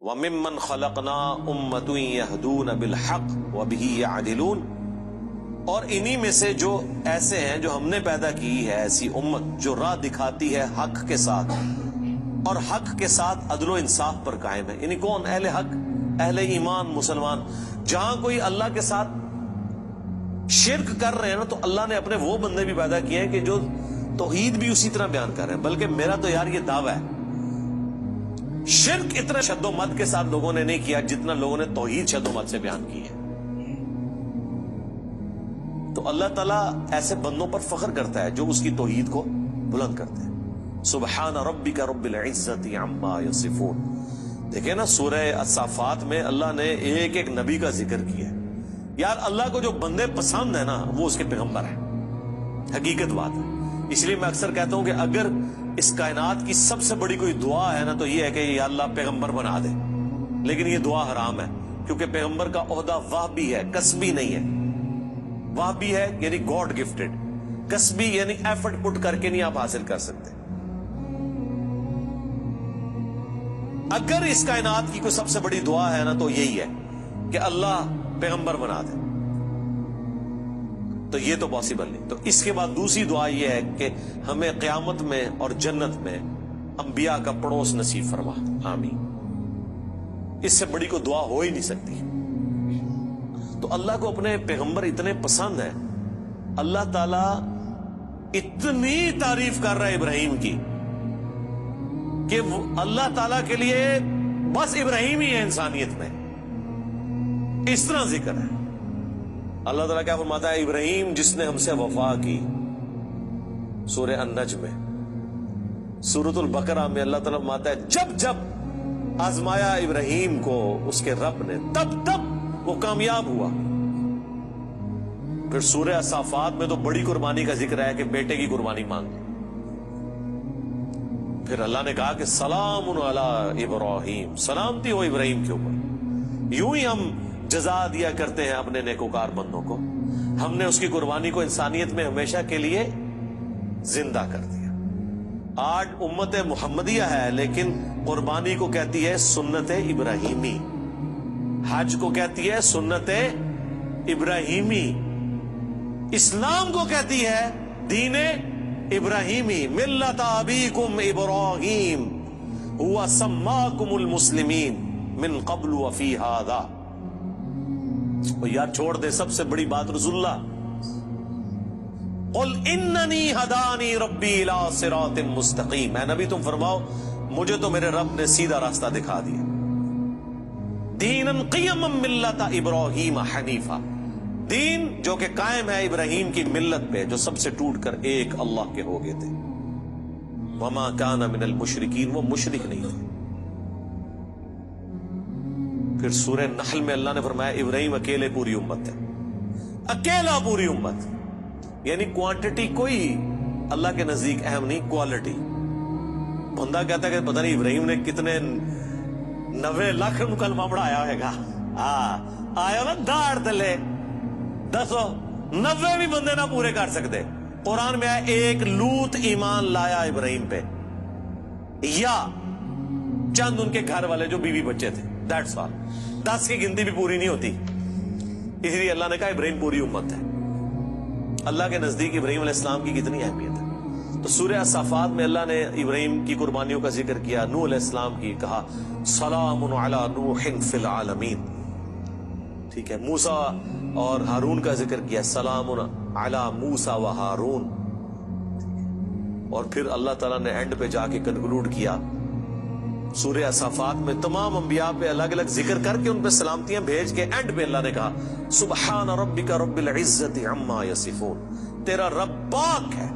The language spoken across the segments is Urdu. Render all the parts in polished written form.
وَمِمَّنْ خَلَقْنَا أُمَّةٌ يَهْدُونَ بِالْحَقِّ وَبِهِ يَعْدِلُونَ، اور انہی میں سے جو ایسے ہیں جو ہم نے پیدا کی ہے ایسی امت جو راہ دکھاتی ہے حق کے ساتھ اور حق کے ساتھ عدل و انصاف پر قائم ہے۔ یعنی کون؟ اہل حق، اہل ایمان، مسلمان۔ جہاں کوئی اللہ کے ساتھ شرک کر رہے ہیں نا، تو اللہ نے اپنے وہ بندے بھی پیدا کیے ہیں کہ جو توحید بھی اسی طرح بیان کر رہے ہیں۔ بلکہ میرا تو یار یہ دعویٰ ہے، شرک اتنا شد و مت کے ساتھ لوگوں نے نہیں کیا جتنا لوگوں نے توحید شد و مت سے بیان کی ہے۔ تو اللہ تعالیٰ ایسے بندوں پر فخر کرتا ہے جو اس کی توحید کو بلند کرتے ہیں۔ سبحان ربک رب العزت عما یصفون۔ دیکھیں نا سورہ الصافات میں اللہ نے ایک ایک نبی کا ذکر کیا ہے۔ یار اللہ کو جو بندے پسند ہیں نا وہ اس کے پیغمبر ہیں، حقیقت بات ہے۔ اس لیے میں اکثر کہتا ہوں کہ اگر اس کائنات کی سب سے بڑی کوئی دعا ہے نا تو یہ ہے کہ یا اللہ پیغمبر بنا دے، لیکن یہ دعا حرام ہے، کیونکہ پیغمبر کا عہدہ وہبی ہے، کسبی نہیں ہے۔ وہبی ہے یعنی گاڈ گفٹڈ، کسبی یعنی ایفرٹ پٹ کر کے نہیں آپ حاصل کر سکتے۔ اگر اس کائنات کی کوئی سب سے بڑی دعا ہے نا تو یہی ہے کہ اللہ پیغمبر بنا دے، تو یہ تو پاسبل نہیں۔ تو اس کے بعد دوسری دعا یہ ہے کہ ہمیں قیامت میں اور جنت میں انبیاء کا پڑوس نصیب فرما، آمین۔ اس سے بڑی کوئی دعا ہو ہی نہیں سکتی۔ تو اللہ کو اپنے پیغمبر اتنے پسند ہیں، اللہ تعالی اتنی تعریف کر رہا ہے ابراہیم کی کہ اللہ تعالیٰ کے لیے بس ابراہیم ہی ہے انسانیت میں، اس طرح ذکر ہے۔ اللہ تعالیٰ کیا فرماتا ہے؟ ابراہیم جس نے ہم سے وفا کی، سورہ النجم میں۔ سورۃ البقرہ میں اللہ تعالیٰ فرماتا ہے جب جب آزمایا ابراہیم کو اس کے رب نے تب تب وہ کامیاب ہوا۔ پھر سورہ الصافات میں تو بڑی قربانی کا ذکر ہے کہ بیٹے کی قربانی مانگ۔ پھر اللہ نے کہا کہ سلام علی ابراہیم، سلامتی ہو ابراہیم کے اوپر۔ یوں ہی ہم جزا دیا کرتے ہیں اپنے نیکوکار بندوں کو۔ ہم نے اس کی قربانی کو انسانیت میں ہمیشہ کے لیے زندہ کر دیا۔ آج امت محمدیہ ہے لیکن قربانی کو کہتی ہے سنت ابراہیمی، حج کو کہتی ہے سنت ابراہیمی، اسلام کو کہتی ہے دین ابراہیمی۔ ملت ابیکم ابراہیم هو سماکم المسلمین من قبل وفی ھذا۔ یار چھوڑ دے سب سے بڑی بات رسول اللہ، قل اننی ہدانی ربی الی صراط مستقیم۔ اے نبی تم فرماؤ مجھے تو میرے رب نے سیدھا راستہ دکھا دیا، دینا قیما ملت ابراہیم حنیفا، دین جو کہ قائم ہے ابراہیم کی ملت پہ جو سب سے ٹوٹ کر ایک اللہ کے ہو گئے تھے۔ وما کان من المشرکین، وہ مشرک نہیں تھے۔ پھر سورہ نحل میں اللہ نے فرمایا ابراہیم اکیلے پوری امت ہے، اکیلا پوری امت، یعنی کوانٹٹی کوئی اللہ کے نزدیک اہم نہیں، کوالٹی۔ بندہ کہتا ہے کہ پتہ نہیں ابراہیم نے کتنے 90 لاکھ کلمہ پڑھایا ہوئے گا، آیا نا داڑ تلے، دسو 90 بھی بندے نہ پورے کر سکتے۔ قرآن میں آیا ایک لوط ایمان لایا ابراہیم پہ، یا چند ان کے گھر والے جو بیوی بچے تھے، دیٹس آل۔ 10 کی گنتی بھی پوری نہیں ہوتی، اس لیے اللہ نے کہا ابراہیم پوری امت ہے۔ اللہ کے نزدیک ابراہیم علیہ السلام کی کتنی اہمیت ہے۔ تو سورہ الصافات میں اللہ نے ابراہیم کی قربانیوں کا ذکر کیا، نوح علیہ السلام کی، کہا سلام علی نوح فی العالمین، ٹھیک ہے۔ موسیٰ اور ہارون کا ذکر کیا، سلام علی موسیٰ و ہارون، اور پھر اللہ تعالیٰ نے اینڈ پہ جا کے کنکلوڈ کیا سورہ الصافات میں تمام انبیاء پہ الگ الگ ذکر کر کے ان پہ سلامتیاں بھیج کے اینڈ پہ اللہ نے کہا سبحان ربک رب العزت عما یصفون، تیرا رب پاک ہے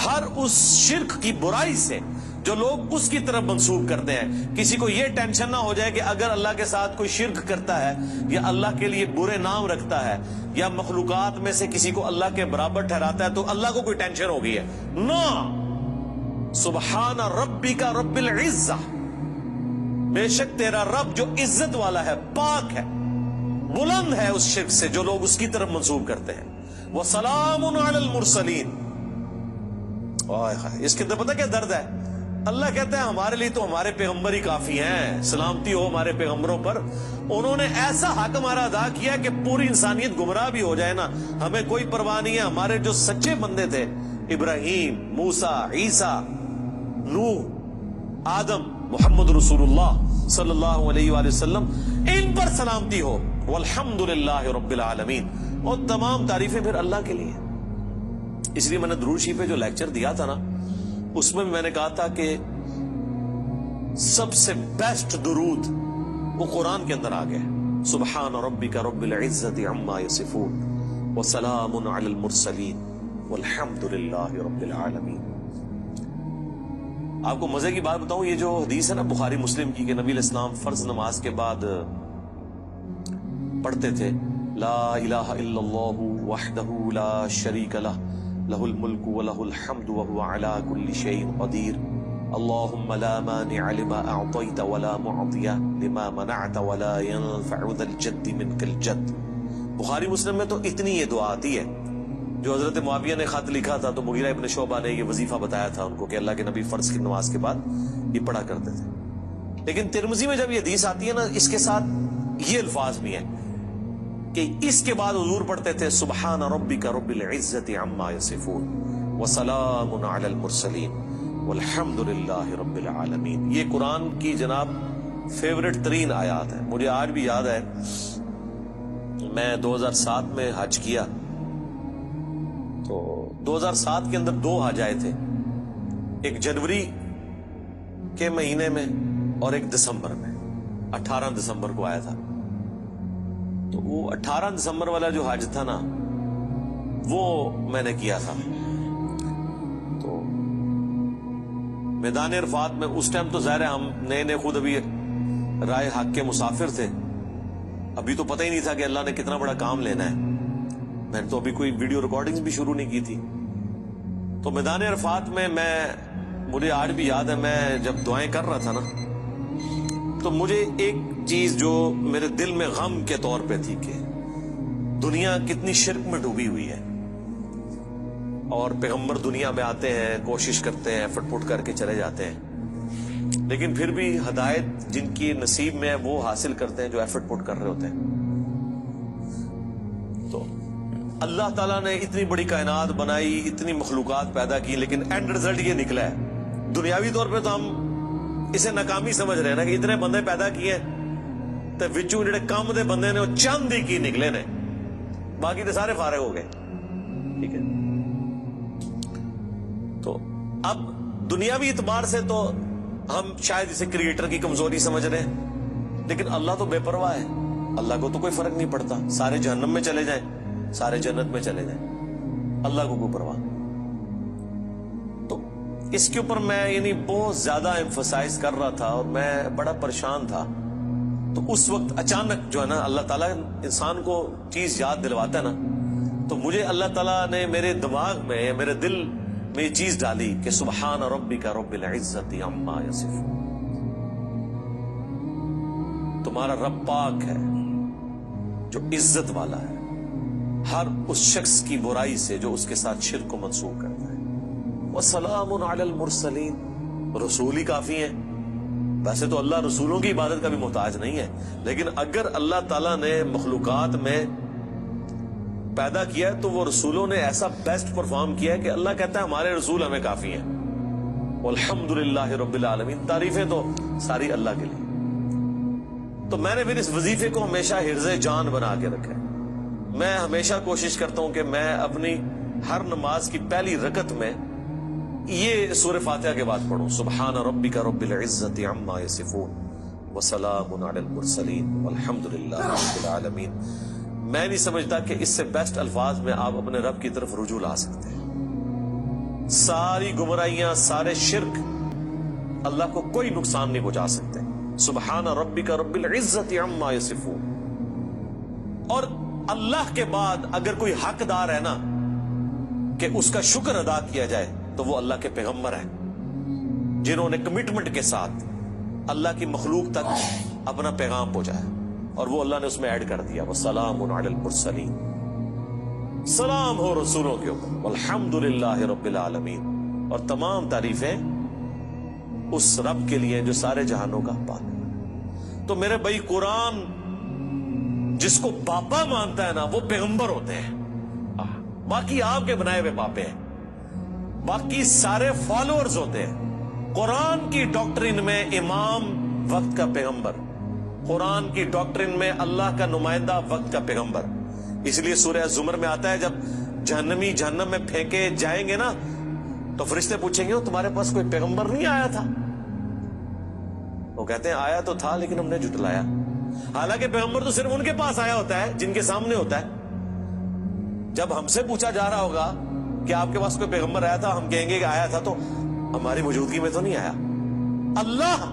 ہر اس شرک کی برائی سے جو لوگ اس کی طرف منسوب کرتے ہیں۔ کسی کو یہ ٹینشن نہ ہو جائے کہ اگر اللہ کے ساتھ کوئی شرک کرتا ہے یا اللہ کے لیے برے نام رکھتا ہے یا مخلوقات میں سے کسی کو اللہ کے برابر ٹھہراتا ہے تو اللہ کو کوئی ٹینشن ہو گئی ہے، نو، سبحان ربک رب العزہ، بے شک تیرا رب جو عزت والا ہے، پاک ہے، بلند ہے اس شرک سے جو لوگ اس کی طرف منسوب کرتے ہیں۔ وَسَلَامٌ عَلَى الْمُرْسَلِينَ، اس کے اندر پتہ کیا درد ہے؟ اللہ کہتا ہے ہمارے لیے تو ہمارے پیغمبر ہی کافی ہیں، سلامتی ہو ہمارے پیغمبروں پر، انہوں نے ایسا حق ہمارا ادا کیا کہ پوری انسانیت گمراہ بھی ہو جائے نا ہمیں کوئی پرواہ نہیں ہے۔ ہمارے جو سچے بندے تھے، ابراہیم، موسیٰ، عیسیٰ، نوح، آدم، محمد رسول اللہ صلی اللہ علیہ وآلہ وسلم، ان پر سلامتی ہو، والحمدللہ رب العالمین، اور تمام تعریفیں پھر اللہ کے لیے۔ اس لیے میں نے درود شریف پہ جو لیکچر دیا تھا نا، اس میں بھی میں نے کہا تھا کہ سب سے بیسٹ درود وہ قرآن کے اندر آ گیا، سبحان ربک رب العزت عما یصفون وسلام علی المرسلین والحمد للہ رب العالمین۔ آپ کو مزے کی بات بتاؤں، یہ جو حدیث ہے نا بخاری مسلم کی، کہ نبی علیہ السلام فرض نماز کے بعد پڑھتے تھے لا الہ الا اللہ وحدہ لا شریک لہ لہ الملک ولہ الحمد وہو علی کل شیء قدیر اللہم لا مانع لما اعطیت ولا معطی لما منعت ولا ينفع ذا الجد منک الجد۔ بخاری مسلم میں تو اتنی یہ دعا آتی ہے، جو حضرت معاویہ نے خط لکھا تھا تو مغیرہ ابن شعبہ نے یہ وظیفہ بتایا تھا ان کو کہ اللہ کے نبی فرض کی نماز کے بعد یہ پڑھا کرتے تھے۔ لیکن ترمذی میں جب یہ حدیث آتی ہے نا، اس کے ساتھ یہ الفاظ بھی ہیں کہ اس کے بعد حضور پڑھتے تھے سبحان ربک رب العزت عما یصفون وسلام علی المرسلین والحمد للہ رب العالمین۔ یہ قرآن کی جناب فیورٹ ترین آیات ہے۔ مجھے آج بھی یاد ہے، میں 2007 میں حج کیا تو 2007 کے اندر 2 حج آئے تھے، ایک جنوری کے مہینے میں اور ایک دسمبر میں، 18 دسمبر کو آیا تھا۔ تو وہ 18 دسمبر والا جو حج تھا نا، وہ میں نے کیا تھا۔ تو میدان عرفات میں اس ٹائم تو ظاہر ہے ہم نئے خود ابھی رائے حق کے مسافر تھے، ابھی تو پتہ ہی نہیں تھا کہ اللہ نے کتنا بڑا کام لینا ہے، میں نے تو ابھی کوئی ویڈیو ریکارڈنگ بھی شروع نہیں کی تھی۔ تو میدان عرفات میں مجھے آج بھی یاد ہے، میں جب دعائیں کر رہا تھا نا، تو مجھے ایک چیز جو میرے دل میں غم کے طور پہ تھی کہ دنیا کتنی شرک میں ڈوبی ہوئی ہے، اور پیغمبر دنیا میں آتے ہیں، کوشش کرتے ہیں، ایفرٹ پٹ کر کے چلے جاتے ہیں، لیکن پھر بھی ہدایت جن کی نصیب میں ہے وہ حاصل کرتے ہیں جو ایفرٹ پٹ کر رہے ہوتے ہیں۔ تو اللہ تعالیٰ نے اتنی بڑی کائنات بنائی، اتنی مخلوقات پیدا کی، لیکن اینڈ رزلٹ یہ نکلا ہے۔ دنیاوی طور پہ تو ہم اسے ناکامی سمجھ رہے ہیں نا کہ اتنے بندے پیدا کیے تو وچوں جڑے کام دے بندے نے وہ چند ہی کی نکلے نے، باقی تو سارے فارغ ہو گئے۔ ٹھیک ہے، تو اب دنیاوی اعتبار سے تو ہم شاید اسے کریٹر کی کمزوری سمجھ رہے ہیں، لیکن اللہ تو بے پرواہ ہے، اللہ کو تو کوئی فرق نہیں پڑتا، سارے جہنم میں چلے جائیں، سارے جنت میں چلے جائیں، اللہ کو کوئی پرواہ۔ تو اس کے اوپر میں بہت زیادہ ایمفسائز کر رہا تھا اور میں بڑا پریشان تھا۔ تو اس وقت اچانک جو ہے نا اللہ تعالیٰ انسان کو چیز یاد دلواتا ہے نا، تو مجھے اللہ تعالیٰ نے میرے دماغ میں، میرے دل میں یہ چیز ڈالی کہ سبحان ربک رب العزت عما یصفون، تمہارا رب پاک ہے جو عزت والا ہے ہر اس شخص کی برائی سے جو اس کے ساتھ شرک کو منسوخ کرتا ہے۔ وسلام علی المرسلین، رسول ہی کافی ہیں۔ ویسے تو اللہ رسولوں کی عبادت کا بھی محتاج نہیں ہے، لیکن اگر اللہ تعالیٰ نے مخلوقات میں پیدا کیا ہے تو وہ رسولوں نے ایسا بیسٹ پرفارم کیا ہے کہ اللہ کہتا ہے ہمارے رسول ہمیں کافی ہیں۔ والحمدللہ رب العالمین، تعریفیں تو ساری اللہ کے لیے۔ تو میں نے پھر اس وظیفے کو ہمیشہ حرز جان بنا کے رکھا ہے۔ میں ہمیشہ کوشش کرتا ہوں کہ میں اپنی ہر نماز کی پہلی رکعت میں یہ سورہ فاتحہ کے بعد پڑھوں، سبحان ربک رب العزت عما یصفون وسلام علی المرسلین والحمد للہ رب العالمین۔ میں نہیں سمجھتا کہ اس سے بیسٹ الفاظ میں آپ اپنے رب کی طرف رجوع لا سکتے ہیں۔ ساری گمراہیاں، سارے شرک اللہ کو کوئی نقصان نہیں پہنچا سکتے۔ سبحان ربک رب العزت عما یصفون۔ اور اللہ کے بعد اگر کوئی حقدار ہے نا کہ اس کا شکر ادا کیا جائے تو وہ اللہ کے پیغمبر ہیں، جنہوں نے کمٹمنٹ کے ساتھ اللہ کی مخلوق تک اپنا پیغام پہنچایا، اور وہ اللہ نے اس میں ایڈ کر دیا وسلام علی المرسلین، سلام ہو رسولوں کے اوپر، والحمد للہ رب العالمین، اور تمام تعریفیں اس رب کے لیے جو سارے جہانوں کا پالے۔ تو میرے بھائی قرآن جس کو پاپا مانتا ہے نا وہ پیغمبر ہوتے ہیں، باقی آپ کے بنائے ہوئے پاپے ہیں، باقی سارے فالوورز ہوتے ہیں۔ قرآن کی ڈاکٹرین میں امام وقت کا پیغمبر، قرآن کی ڈاکٹرین میں اللہ کا نمائندہ وقت کا پیغمبر۔ اس لیے سورہ زمر میں آتا ہے جب جہنمی جہنم میں پھینکے جائیں گے نا تو فرشتے پوچھیں گے تمہارے پاس کوئی پیغمبر نہیں آیا تھا؟ وہ کہتے ہیں آیا تو تھا لیکن ہم نے جھٹلایا۔ حالانکہ پیغمبر تو صرف ان کے پاس آیا ہوتا ہے جن کے سامنے ہوتا ہے۔ جب ہم سے پوچھا جا رہا ہوگا کہ آپ کے پاس کوئی پیغمبر آیا تھا، ہم کہیں گے کہ آیا تھا تو ہماری موجودگی میں تو نہیں آیا۔ اللہ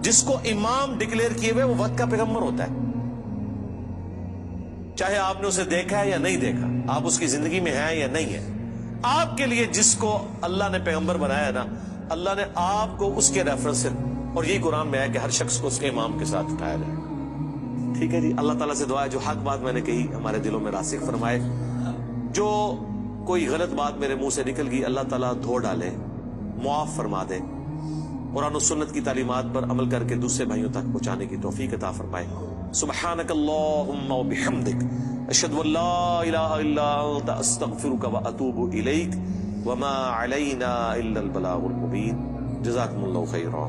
جس کو امام ڈکلیئر کیے ہوئے وہ وقت کا پیغمبر ہوتا ہے، چاہے آپ نے اسے دیکھا ہے یا نہیں دیکھا، آپ اس کی زندگی میں ہیں یا نہیں ہے۔ آپ کے لیے جس کو اللہ نے پیغمبر بنایا نا، اللہ نے آپ کو اس کے ریفرنس سے، اور یہی قرآن میں ہے کہ ہر شخص کو اس کے امام کے ساتھ اٹھایا جائے۔ ٹھیک ہے جی، اللہ تعالیٰ سے دعا ہے جو حق بات میں نے کہی ہمارے دلوں میں راسخ فرمائے، جو کوئی غلط بات میرے منہ سے نکل گئی اللہ تعالیٰ دھو ڈالے، معاف فرما دے، قرآن و سنت کی تعلیمات پر عمل کر کے دوسرے بھائیوں تک پہنچانے کی توفیق عطا فرمائے۔ سبحانک اللہم و بحمدک، اشہد ان لا الہ الا انت، استغفرک و اتوب الیک، وما علینا الا البلاغ المبین۔ جزاکم اللہ خیرا۔